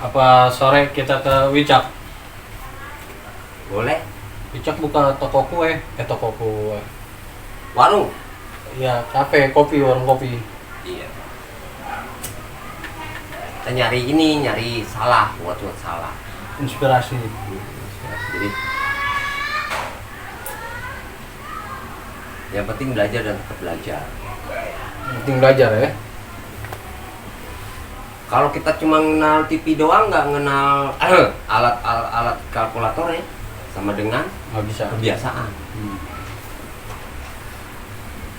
Apa sore kita ke Wicak? Boleh. Wicak buka toko kue, toko kue. Warung. Ya, kafe, kopi, warung kopi. Iya. Kita nyari salah, buat salah. Inspirasi. Jadi yang penting belajar dan tetap belajar. Penting belajar ya. Kalau kita cuma kenal TV doang, nggak kenal alat kalkulator ya, sama dengan Nggak bisa. kebiasaan.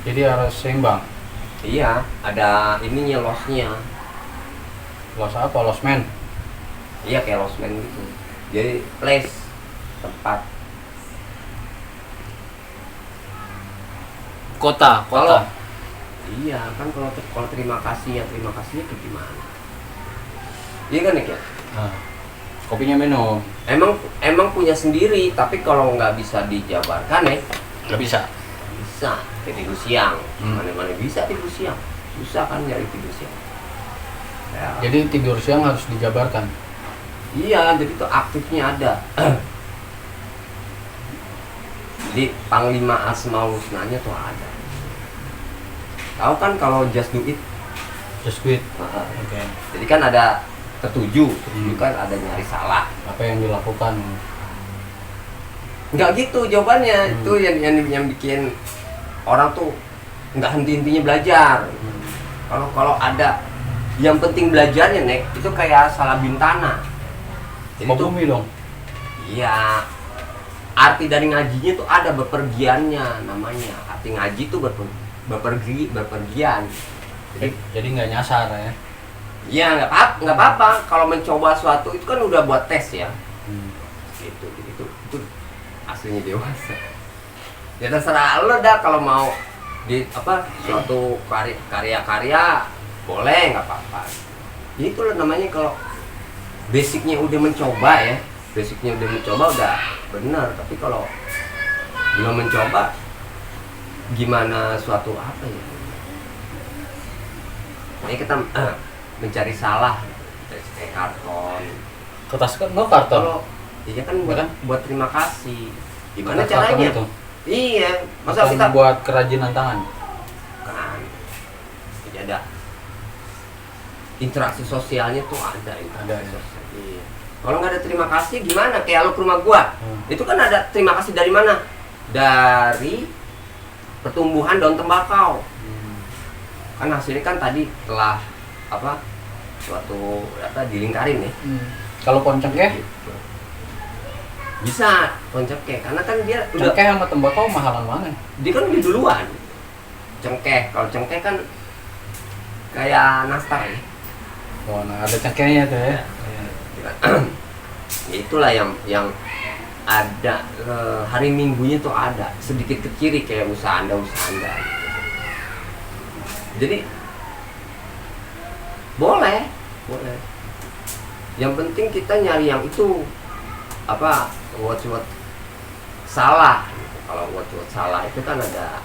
Jadi harus seimbang. Iya, ada ininya, lossnya. Los apa? Losmen. Iya, kayak lossman gitu. Jadi place, tempat. Kota. Iya kan, kalau terima kasihnya ke gimana? Iya kan Nick ya? Nah, kopinya minum. Emang punya sendiri, tapi kalau nggak bisa dijabarkan ya Nggak bisa. bisa tidur siang. Hmm. Mana bisa tidur siang, susah kan nyari tidur siang ya. Jadi tidur siang harus dijabarkan. Iya, jadi tuh aktifnya ada. Jadi Panglima Asmaul Husnanya tuh ada. Tahu kan kalau just do it? Just quit. Nah, Oke. jadi kan ada ketujuh kan ada nyari salah. Apa yang dilakukan? Nggak gitu jawabannya. Itu yang bikin orang tuh nggak henti-hentinya belajar. Kalau ada yang penting belajarnya Nek, itu kayak salah bintana. Jadi Mau tuh bumi dong. iya, arti dari ngajinya tuh ada bepergiannya namanya. Arti ngaji tuh bepergian. Jadi nggak nyasar ya. Iya, nggak apa-apa kalau mencoba suatu itu kan udah buat tes ya. Gitu, itu aslinya dewasa. Ya terserah lo dah kalau mau di suatu karya boleh, nggak apa-apa. Ya itu namanya kalau basicnya udah mencoba udah benar. Tapi kalau belum mencoba, gimana suatu apa ya? Ini kita mencari salah dari kayak karton. Kertas kan nggak karton. Kalau iya kan buat terima kasih. Gimana Kertas karton caranya? itu? Iya, masa Atau kita buat kerajinan tangan. kan? Jadi ada interaksi sosialnya tuh ada interaksi Ada, ya. sosial. Iya. Kalau nggak ada terima kasih gimana? Kayak lo ke rumah gua, itu kan ada terima kasih dari mana? Dari pertumbuhan daun tembakau. Kan hasilnya kan tadi telah suatu dilingkarin ya. Kalau pohon cengkeh, Gitu. Bisa pohon cengkeh karena kan dia udah cengkeh sama tembakau mahalan mana? dia kan udah duluan. Kalau cengkeh kan kayak nastar ya. Oh, nah ada cengkehnya tuh ya. Ya itulah yang ada hari Minggunya tuh ada sedikit ke kiri kayak usaha anda. Jadi boleh. Yang penting kita nyari yang itu what salah. Kalau what salah itu kan ada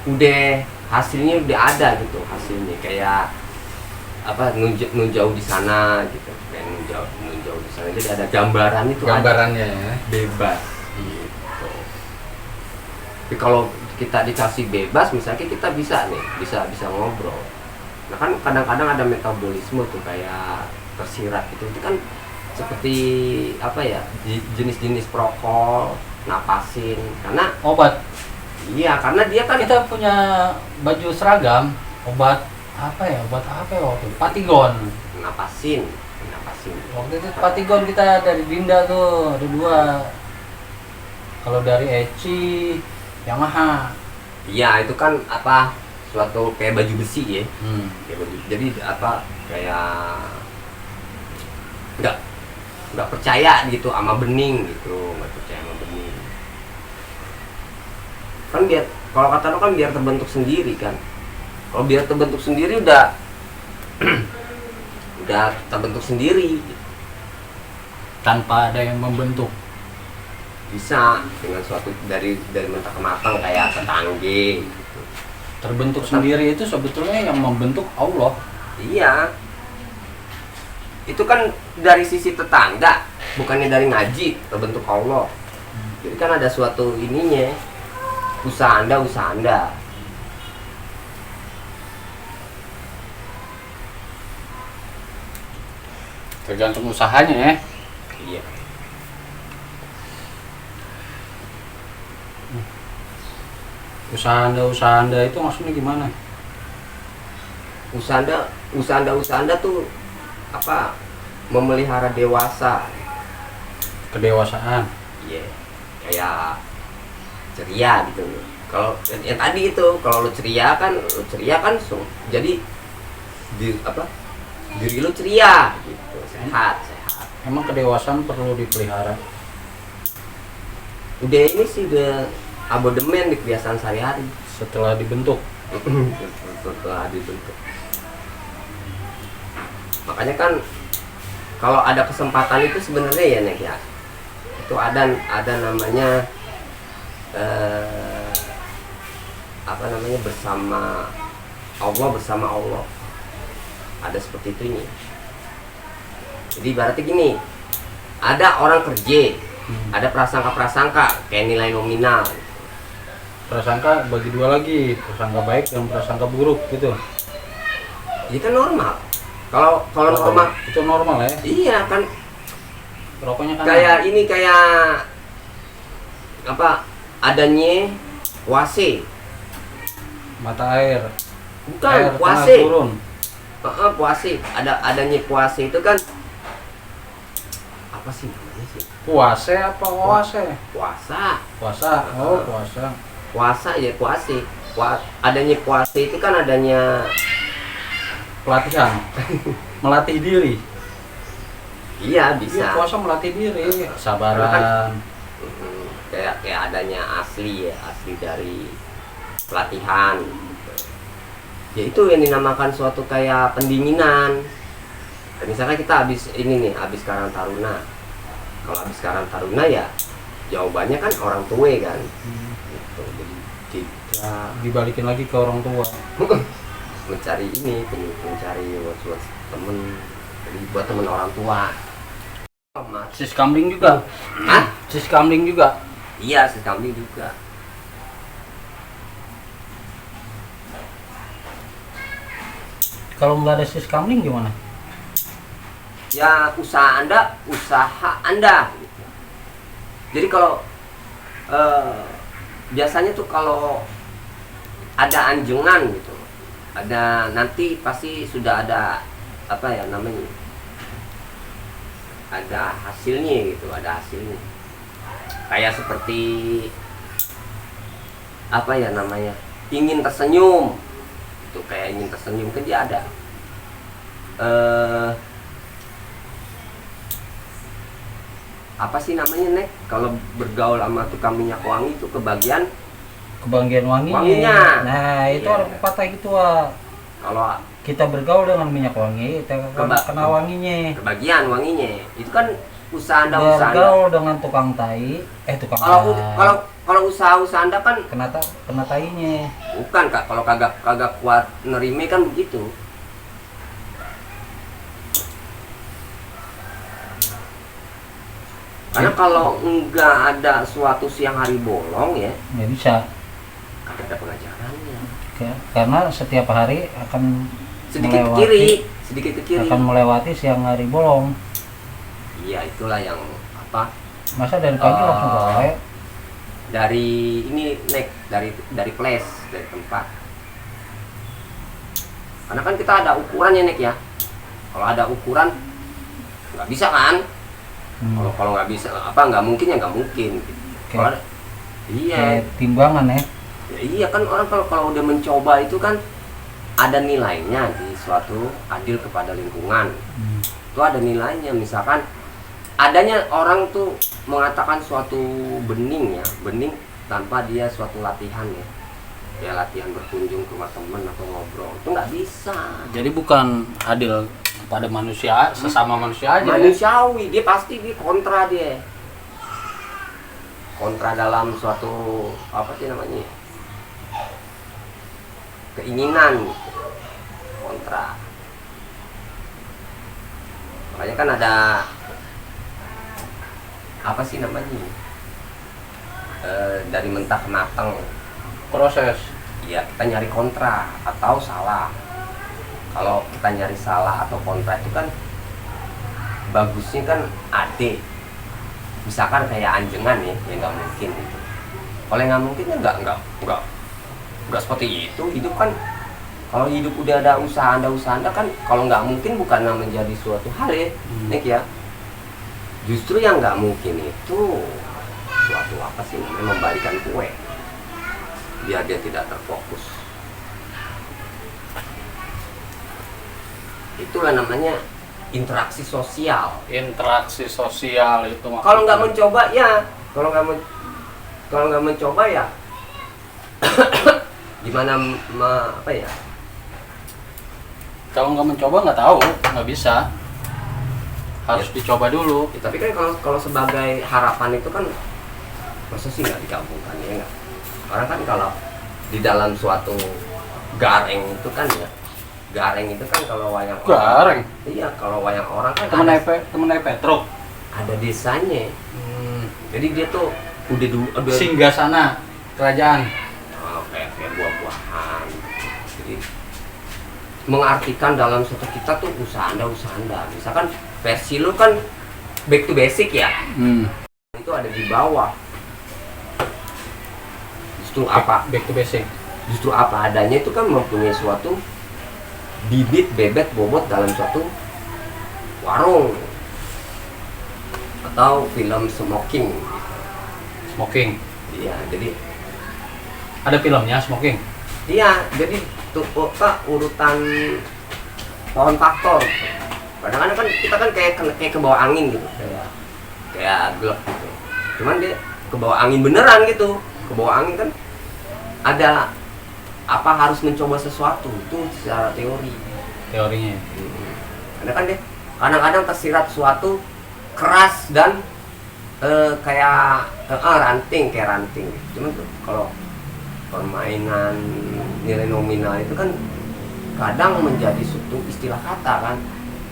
udah hasilnya udah ada gitu hasilnya kayak nunjau di sana gitu, kayak nunjau di sana jadi ada gambaran itu Gambarannya ya. bebas gitu. Tapi kalau kita dikasih bebas misalnya kita bisa ngobrol. Nah kan kadang-kadang ada metabolisme tuh kayak tersirat gitu. Itu kan seperti jenis-jenis prokol, napasin karena Obat. iya karena dia kan Kita punya baju seragam. Obat apa ya waktu itu? Patigon. napasin. Waktu itu Patigon kita dari Dinda tuh ada 2. Kalau dari Eci, Yamaha. Iya itu kan suatu kayak baju besi ya. Kayak baju. Jadi kayak nggak percaya gitu sama bening gitu, nggak percaya sama bening. Kan biar kalau kata lo kan biar terbentuk sendiri kan. Kalau biar terbentuk sendiri udah terbentuk sendiri. Tanpa ada yang membentuk. Bisa dengan suatu dari mentah ke matang kayak tetangge gitu. Terbentuk sendiri itu sebetulnya yang membentuk Allah. Iya. itu kan dari sisi tetangga, bukannya dari ngaji terbentuk Allah. Jadi kan ada suatu ininya, usaha anda. Tergantung usahanya ya. Iya. Usaha anda itu maksudnya gimana? Usaha anda tuh apa? Memelihara dewasa. Kedewasaan. Iya. Kayak ceria gitu. Kalau yang tadi itu, kalau lu ceria kan jadi diri lu ceria gitu, sehat. Emang kedewasaan perlu dipelihara? Udah ini sih udah abodemen di kebiasaan sehari-hari. Setelah dibentuk. Setelah dibentuk. Makanya kan kalau ada kesempatan itu sebenarnya ya Nek ya, itu ada namanya bersama Allah, ada seperti itu ini. Jadi berarti gini, ada orang kerja, ada prasangka kayak nilai nominal. Prasangka bagi dua lagi, prasangka baik dan prasangka buruk gitu. Ini kan normal. Kalau normal itu normal ya. Iya kan. Rokoknya kan kayak apa? Adanya puase. Mata air. Bukan air puase. Turun. Puase. Adanya puase itu kan apa sih namanya sih? Puase apa oase? Puasa. Oh, puasa. Puasa ya puase. Adanya puase itu kan adanya Pelatihan. Melatih diri. Iya, bisa. Puasa melatih diri, kesabaran. Kayak adanya asli dari pelatihan. Ya itu yang dinamakan suatu kayak pendinginan. Misalnya kita habis Karang Taruna. Kalau habis Karang Taruna ya jawabannya kan orang tua kan. Gitu. Jadi kita Dibalikin lagi ke orang tua. mencari buat temen, jadi buat temen orang tua. Sis kambing juga. Hah? Sis kambing juga. Iya, sis kambing juga. Kalau nggak ada sis kambing gimana? Ya usaha anda gitu. Jadi kalau biasanya tuh kalau ada anjungan gitu, ada nanti pasti sudah ada apa ya namanya, ada hasilnya gitu, kayak seperti apa ya namanya, ingin tersenyum itu, kayak ingin tersenyum kan dia ada apa sih namanya Nek, kalau bergaul sama tukang minyak wangi itu kebagian wanginya. Nah, itu Iya. ada pepatah gitu, Wak. Kalau Kita bergaul dengan minyak wangi, kita kena wanginya. kebagian wanginya itu kan usaha anda. Bergaul dengan tukang tai, Kalau usaha anda kan kena tainya. bukan Kak, kalau kagak kuat nerime kan begitu. Karena kalau enggak ada suatu siang hari bolong ya Nggak bisa. kagak ada pengajarannya. Karena setiap hari akan Sedikit ke kiri. akan melewati siang hari bolong. Iya, itulah yang apa? Masa dari pagi langsung gawe? Dari ini Nek, dari place, dari tempat. Karena kan kita ada ukurannya Nek ya. Kalau ada ukuran nggak bisa kan? Kalau nggak bisa nggak mungkin ya nggak mungkin. Kalau iya. Kayak timbangan ya. Ya, iya kan, orang kalau udah mencoba itu kan ada nilainya di suatu adil kepada lingkungan. Itu ada nilainya. Misalkan adanya orang tuh mengatakan suatu bening tanpa dia suatu latihan ya latihan berkunjung ke rumah teman atau ngobrol, itu nggak bisa. Jadi bukan adil pada manusia, sesama manusia aja. Manusiawi, dia pasti kontra dalam suatu apa sih namanya, keinginan kontra. Makanya Makanya kan ada apa sih namanya, dari mentah ke matang. Proses. Ya kita nyari kontra atau salah. Kalau kita nyari salah atau kontra itu kan bagusnya kan ade. Misalkan kayak anjengan ya, yang nggak mungkin gitu. Kalau yang nggak mungkin ya nggak seperti itu. Hidup kan, kalau hidup udah ada usaha anda kan, kalau nggak mungkin bukan menjadi suatu hal ya, Nek ya. Justru yang nggak mungkin itu suatu apa sih namanya, membalikan kue biar dia tidak terfokus. Itulah namanya interaksi sosial. Interaksi sosial itu maksudnya. Kalau nggak mencoba ya, kalau nggak mencoba ya gimana apa ya? Kalau nggak mencoba nggak tahu, nggak bisa. Harus dicoba dulu. Ya, tapi kan kalau sebagai harapan itu kan masa sih nggak digabungkan ya nggak? Orang kan kalau di dalam suatu gareng itu kan ya, gareng itu kan kalau wayang Gareng. orang, iya kalau wayang orang kan Temen Petro. ada desanya. Jadi dia tuh udah Singgah sana kerajaan. kayak buah-buahan. Jadi mengartikan dalam suatu kita tuh usaha anda. Misalkan versi lu kan back to basic ya. Itu ada di bawah. Justru apa? Back to basic. Justru apa adanya itu kan mempunyai suatu bibit bebet bobot dalam suatu warung atau film smoking. Smoking. Iya, jadi Ada filmnya Smoking. iya, jadi tuh urutan pohon faktor. Kadang-kadang kan kita kan kayak ke bawah angin gitu, kayak gelap gitu. Cuman dia ke bawah angin beneran gitu. Ke bawah angin kan ada apa, harus mencoba sesuatu itu secara teori. Teorinya. Karena kan dia kadang-kadang tersirat suatu keras dan kayak ranting. Cuman tuh kalau permainan nilai nominal itu kan kadang menjadi suatu istilah kata kan,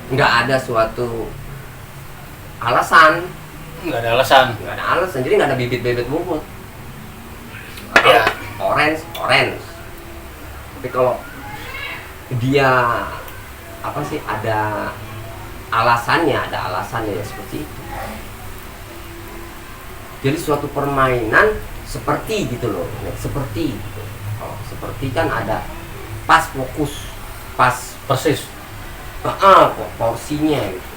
nggak ada suatu alasan. Nggak ada alasan. Jadi nggak ada bibit-bibit bobot. Ya. Orange. Tapi kalau dia apa sih, ada alasannya ya seperti itu. Jadi suatu permainan seperti gitu loh, seperti gitu. Kalau seperti kan ada pas fokus, pas Persis. porsinya gitu.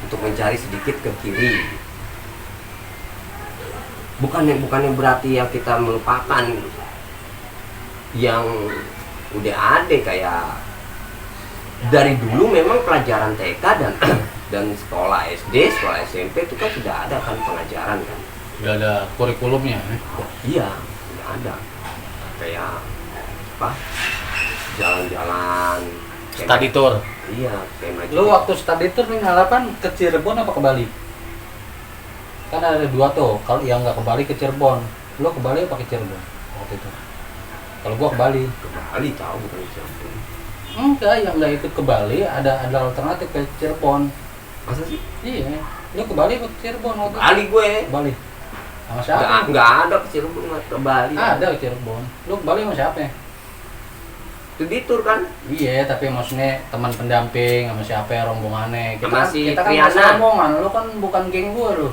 Untuk mencari sedikit ke kiri. Bukannya berarti yang kita melupakan yang udah ada, kayak dari dulu memang pelajaran TK dan sekolah SD, sekolah SMP itu kan sudah ada kan pengajaran kan. Udah ada kurikulumnya. Iya, sudah ada. Kayak apa? Jalan-jalan. Study tour. Iya, kayak Lu waktu study tour nih ngalapan ke Cirebon apa ke Bali? Kan ada dua tuh. Kalau yang nggak ke Bali ke Cirebon. Lu ke Bali apa ke Cirebon waktu itu? Kalau gua ke Bali. ke Bali tahu bukan Cirebon. Enggak, yang nggak ikut ke Bali ada alternatif ke Cirebon. Masa sih? Iya. Lu ke Bali apa ke Cirebon waktu itu? Bali gue. Ke Bali. Sama siapa? Nggak ada ke Cirebon, ke Bali. Ada ke Cirebon. Lu ke Bali sama siapa? Itu di tur kan? Iya, tapi maksudnya teman pendamping sama siapa ya, rombongannya. Sama si kita kan Triana. masih rombongan, lu kan bukan geng gua lu.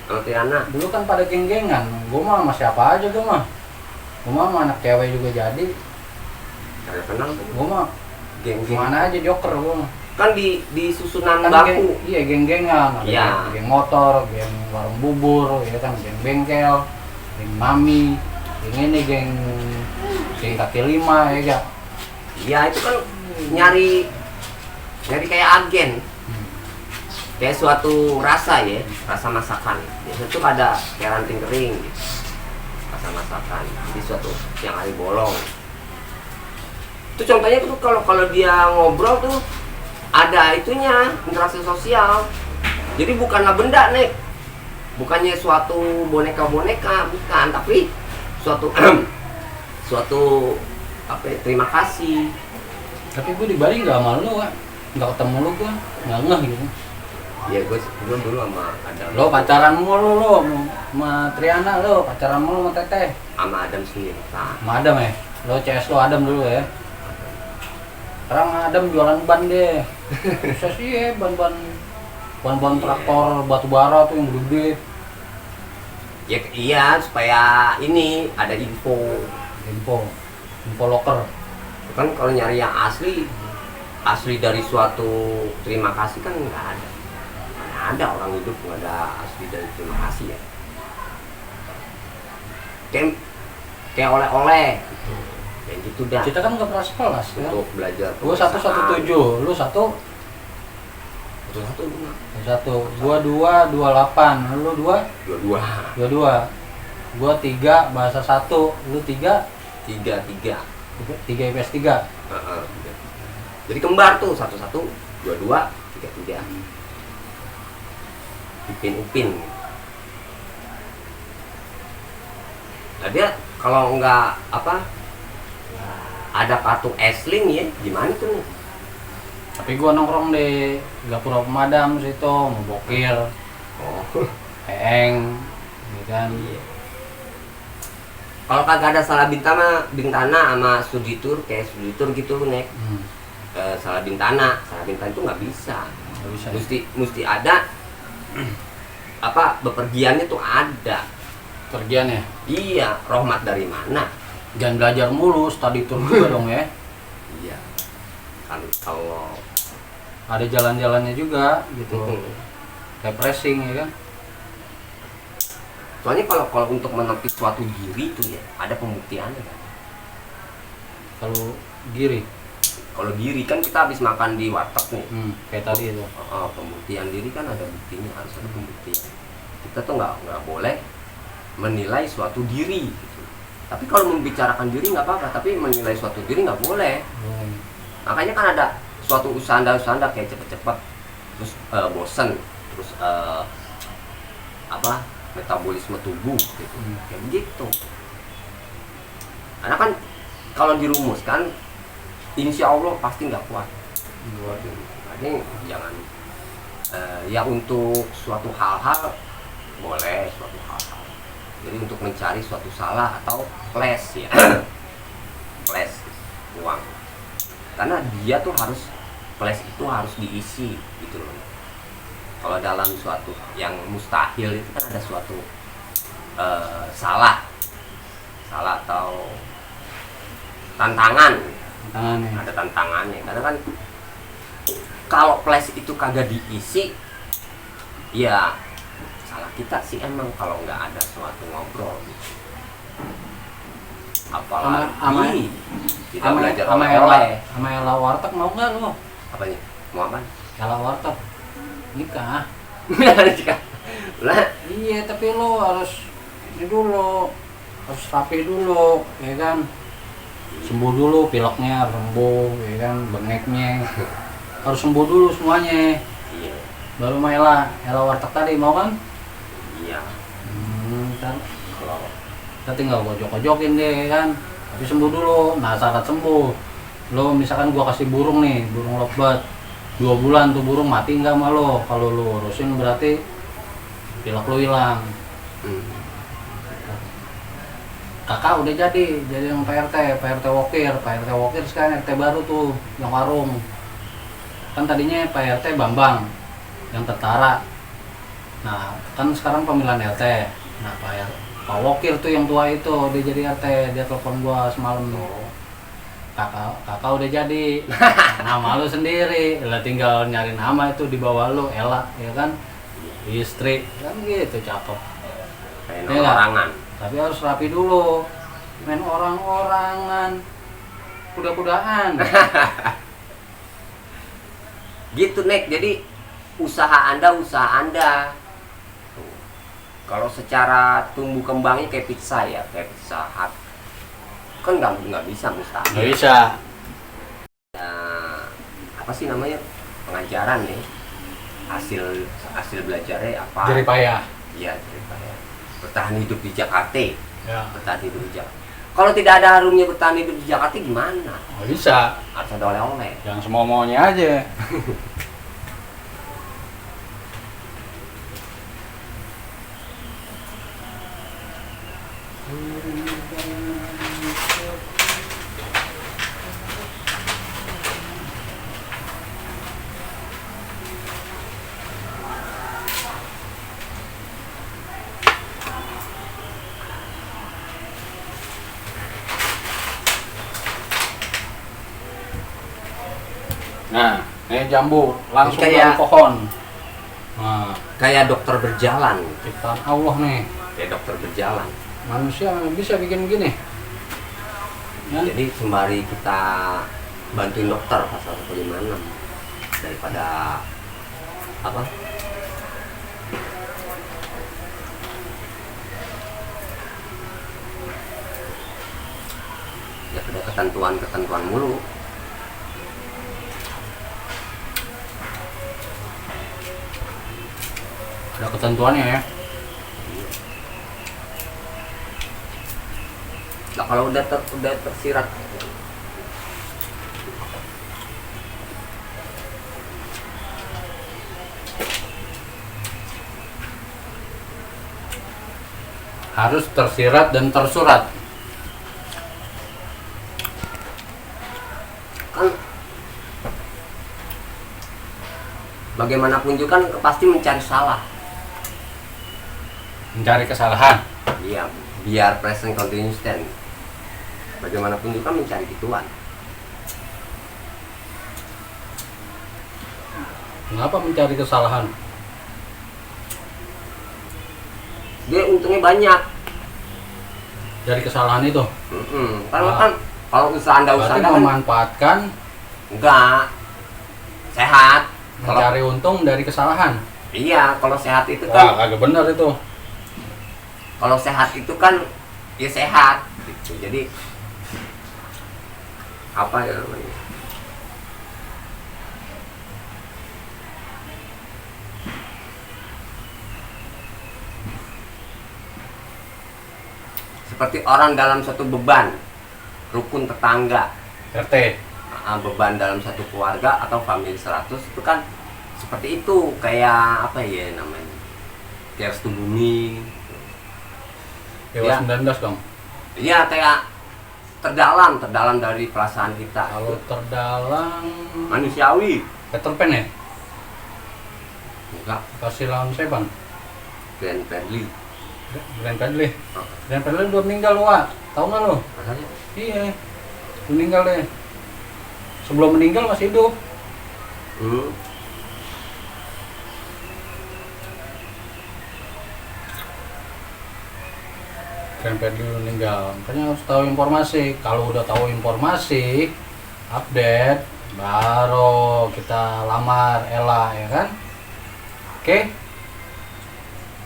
Sama Tiana. Dulu kan pada geng-gengan. Gua mah sama siapa aja gua mah. Gua mah sama anak cewek juga jadi. Kagak kenal tuh. Gua mah Geng-geng. mana aja joker gua mah. Kan di susunan Kan baku. iya geng-gengan. Ada Iya. geng motor, geng warung bubur, ya kan, geng bengkel, geng mami, geng ini geng kaki lima ya kan. Iya, itu kan nyari kayak agen. Kayak suatu rasa ya, rasa masakan. Biasanya tuh ada kayak ranting kering gitu. Rasa masakan. Jadi suatu yang hari bolong. Itu contohnya tuh kalau dia ngobrol tuh ada itunya, interaksi sosial. Jadi bukanlah benda nih. Bukannya suatu boneka-boneka, bukan, tapi suatu suatu apa ya, terima kasih. Tapi gue di Bali nggak malu, Kak. nggak ketemu lu gua nggak ngeh gitu. Ya gue dulu sama Adam. Lo pacaran mulu lo sama Triana, lo pacaran mulu sama Teteh. Sama Adam sendiri. Nah, Sama Adam ya? Lo CS lo Adam dulu ya? Sekarang Adam jualan ban deh. Bisa sih ya, ban traktor batu bara tuh yang gede. ya iya supaya ini ada info. Info locker. Kan kalau nyari yang asli dari suatu terima kasih kan nggak ada. Mana ada orang hidup nggak ada asli dari terima kasih ya. Kayak oleh-oleh. Kayak gitu dah. Kita kan nggak pernah sekelas ya. Untuk belajar. Gua 117, lu 1 satu. Gua 228, lu 2 Dua. 22. Gua 3 bahasa 1, lu 3 Tiga. 3 IPS 3. Tiga. Jadi kembar tuh 11, 22, 33. Upin. Nah dia kalau nggak ada kartu esling ya gimana tuh? Tapi gua nongkrong di Gapura Pemadam situ, mau bokir, Oh. peeng, gitu kan. Iya. Kalau kagak ada salah bintana sama studitur kayak studitur gitu nek. Salah bintana itu nggak bisa. Nggak bisa. Ya? Mesti ada bepergiannya tuh ada. Kerjaan ya. Iya, rahmat dari mana? Jangan belajar mulu, study tour juga dong ya. Iya. Kan kalau Ada jalan-jalannya juga gitu. Refreshing ya kan. soalnya kalau untuk menepis suatu diri itu ya ada pembuktiannya kan. Kalau giri, Kalau diri kan kita habis makan di warteg nih. kayak tadi itu. Pembuktian diri kan ada buktinya, harus ada pembuktian. Kita tuh nggak boleh menilai suatu diri gitu. Tapi kalau membicarakan diri nggak apa-apa, tapi menilai suatu diri nggak boleh. Makanya kan ada suatu usanda kayak cepet-cepet, terus bosen, terus metabolisme tubuh gitu, kayak begitu. Karena kan kalau dirumuskan, insya Allah pasti nggak kuat. Jadi jangan ya untuk suatu hal-hal boleh suatu hal-hal. Jadi untuk mencari suatu salah atau flash ya, flash uang. Karena dia tuh flash itu harus diisi gitu loh. Kalau dalam suatu yang mustahil itu kan ada suatu salah atau tantangan. Ada tantangannya. Karena kan kalau flash itu kagak diisi, ya salah kita sih emang kalau nggak ada suatu ngobrol. Apalagi kita belajar oleh. Sama Ella warteg mau nggak lo? Apanya? Mau apa? Ella warteg nikah. Lah, Iya, tapi lo harus ini dulu, harus rapi dulu, ya kan? Sembuh dulu, pileknya harus sembuh, ya kan? Bengeknya harus sembuh dulu semuanya. iya. Baru sama Ella warteg tadi mau kan? Iya. Ntar kalau kita tinggal gojok-gojokin deh kan, tapi sembuh dulu. Nah saat sembuh, lo misalkan gua kasih burung nih, burung lovebird 2 bulan tuh burung mati nggak sama lo. Kalau lo urusin berarti pilek lo hilang. Kakak udah jadi yang PRT Wokir sekarang RT baru tuh yang warung. Kan tadinya PRT Bambang yang Tentara. Nah kan sekarang pemilihan RT. Nah Pak Wokir tuh yang tua itu dia jadi RT. Dia telepon gua semalam tuh. Kakak udah jadi. Nama lu sendiri, lah tinggal nyari nama itu di bawah lu, Ella, ya kan? Istri, kan gitu, cakep. Main orangan. Tapi harus rapi dulu. Main orang-orangan, kuda-kudaan. Gitu Nek, jadi usaha anda. Tuh. Kalau secara tumbuh kembangnya kayak pizza ya, kayak Pizza Hut. Kan nggak bisa mustahil. Nggak bisa. Apa sih namanya, pengajaran nih, hasil belajarnya apa? Jerih payah. Iya, jerih payah. Bertahan hidup di Jakarta. Ya. Bertahan hidup di Jakarta. Kalau tidak ada harumnya bertahan hidup di Jakarta gimana? Nggak bisa, Harus ada oleh-oleh. yang semau maunya aja. Nah, ini jambu langsung Kayak- dari pohon. Nah, Kayak dokter berjalan. ciptaan Allah nih. Kayak dokter berjalan. Manusia bisa bikin gini. Ya? Jadi sembari kita bantuin dokter pasal 156 daripada apa? Ya ada ketentuan mulu. Ada ketentuannya ya. Nah, kalau udah tersirat Harus tersirat dan tersurat. kan bagaimanapun juga kan pasti mencari salah. Mencari kesalahan. Iya, biar present continuous tense. Bagaimanapun juga mencari gituan. Kenapa mencari kesalahan? Dia untungnya banyak. Dari kesalahan itu. Karena Ah. kan kalau usaha anda Berarti kan memanfaatkan, enggak sehat. Kalau mencari untung dari kesalahan. iya, kalau sehat itu Wah, kan, agak benar itu. kalau sehat itu kan ya sehat. Gitu. Jadi apa ya namanya? Seperti orang dalam satu beban, rukun tetangga, RT. beban dalam satu keluarga atau family 100 itu kan seperti itu, kayak apa ya namanya, kayak restu bumi. Dewa Ya. 19 dong. Iya, kayak terdalam dari perasaan kita. Kalau terdalam Manusiawi. Peter Pan ya? Enggak, Kasih lawan Seban. Glenn Fredly. Glenn Fredly. Glenn Fredly udah meninggal, Wak. Tahu nggak lo? Rasanya Iya. Meninggal deh. Sebelum meninggal masih hidup. Glenn Fredly meninggal. Makanya harus tahu informasi. Kalau udah tahu informasi, update, baru kita lamar Ella, ya kan? Oke?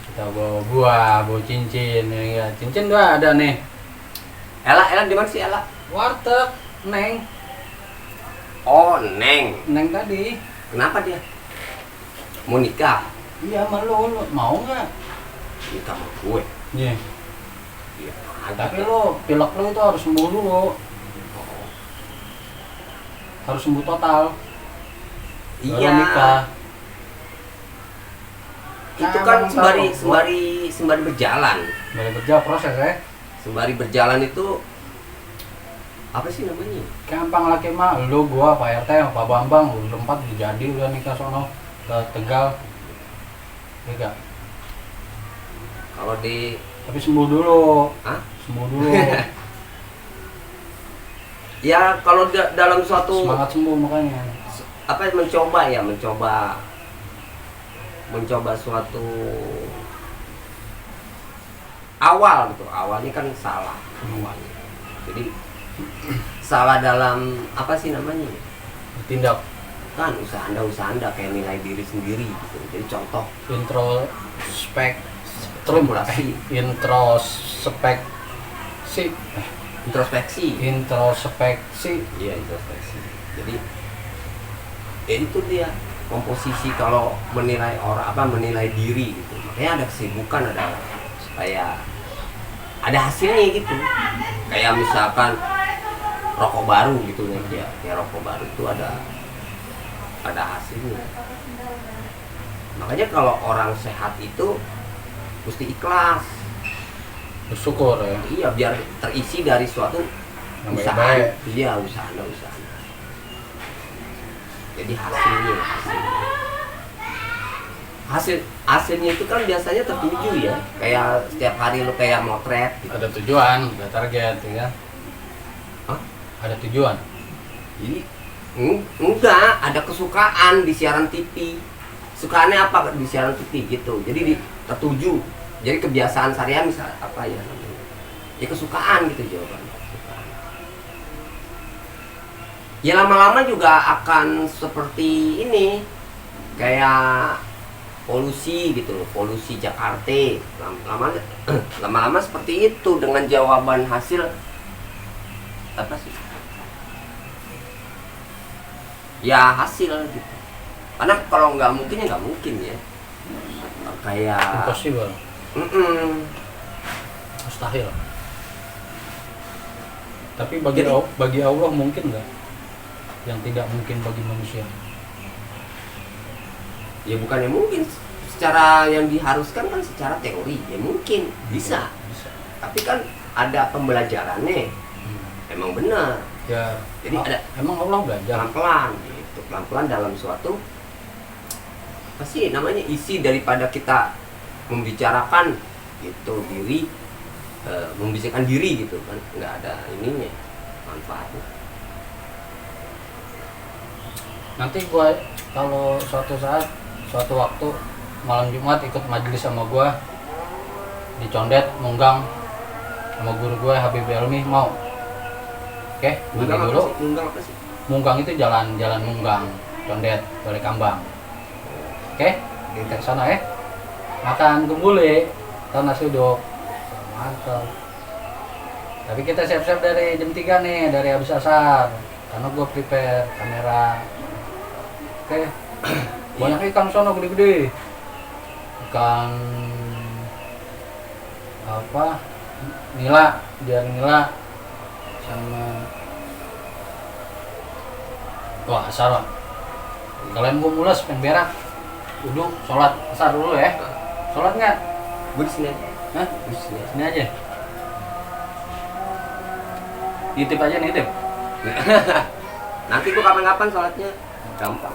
Kita bawa buah, bawa cincin, ya. Cincin udah ada nih. Ella di mana sih Ella? Warteg, Neng. Oh, Neng. Neng tadi. Kenapa dia? Mau nikah? Iya, sama lu mau nggak? Nikah sama gue. Iya. Iya. Tapi lo, pilek lo itu harus sembuh dulu. Harus sembuh total. Baru Iya. nikah. Itu Nah, kan emang sembari berjalan. Dari kerja proses ya. Sembari berjalan itu apa sih namanya? Gampang laki mah, lu gua Pak RT sama Pak Bambang, lu empat udah jadi udah nikah sono ke Tegal. Iya gak? Kalau di Tapi sembuh dulu. Hah? Sembuh dulu. ya kalau dalam suatu Semangat sembuh makanya. apa mencoba suatu awal gitu, awalnya kan salah awalnya. Jadi salah dalam apa sih namanya, Tindak kan usaha anda kayak nilai diri sendiri gitu. Jadi contoh introspeksi iya, introspeksi. Jadi ya itu dia komposisi kalau menilai orang, menilai diri gitu. Makanya ada kesibukan, ada supaya ada hasilnya gitu. Kayak misalkan rokok baru gitu ya, kayak rokok baru itu ada hasilnya. Makanya kalau orang sehat itu mesti ikhlas, bersyukur ya. iya, biar terisi dari suatu Yang usaha. baik-baik. Iya, usaha. Jadi hasilnya itu kan biasanya tertuju ya, kayak setiap hari lu kayak motret gitu. Ada tujuan, ada target ya. Hah? Ada tujuan. Jadi enggak, ada kesukaan di siaran TV. Sukaannya apa di siaran TV gitu. Jadi tertuju. Jadi kebiasaan seharian misal apa ya namanya? Ya kesukaan gitu jawabannya. Kesukaan. Ya lama-lama juga akan seperti ini. Kayak polusi gitu loh, polusi Jakarta. Lama-lama seperti itu dengan jawaban hasil apa sih? Ya hasil gitu. Karena kalau nggak mungkin ya nggak mungkin ya. Kayak Impossible. Mustahil. Tapi bagi Allah mungkin nggak? Yang tidak mungkin bagi manusia. Ya bukannya mungkin, secara yang diharuskan kan secara teori ya mungkin bisa. Tapi kan ada pembelajarannya. Emang benar. Ya. Jadi ada emang Allah belajar. pelan-pelan gitu, pelan-pelan dalam suatu apa sih namanya isi daripada kita membicarakan gitu diri, membicarakan diri gitu kan, nggak ada ininya manfaatnya. Nanti gua kalau suatu waktu malam Jumat ikut majelis sama gua di Condet Munggang sama guru gua Habib Elmi, mau? Oke, mandi dulu. Munggang apa sih? Munggang itu jalan Munggang, Condet, Balai Kambang. Oke, kita ke sana ya. Makan gembule, atau nasi uduk. Mantap. Tapi kita siap-siap dari jam 3 nih, dari habis asar. Karena gua prepare kamera. Oke. Banyak ikan sono gede-gede. Ikan apa? Nila, biar nila sama wah asar. Kalian gua mulas pengen berak. Duduk sholat asar dulu ya. Sholat nggak? Gue di sini aja. Hah? Di sini aja. Sini aja. Nitip aja nitip. Nanti gue kapan-kapan sholatnya gampang.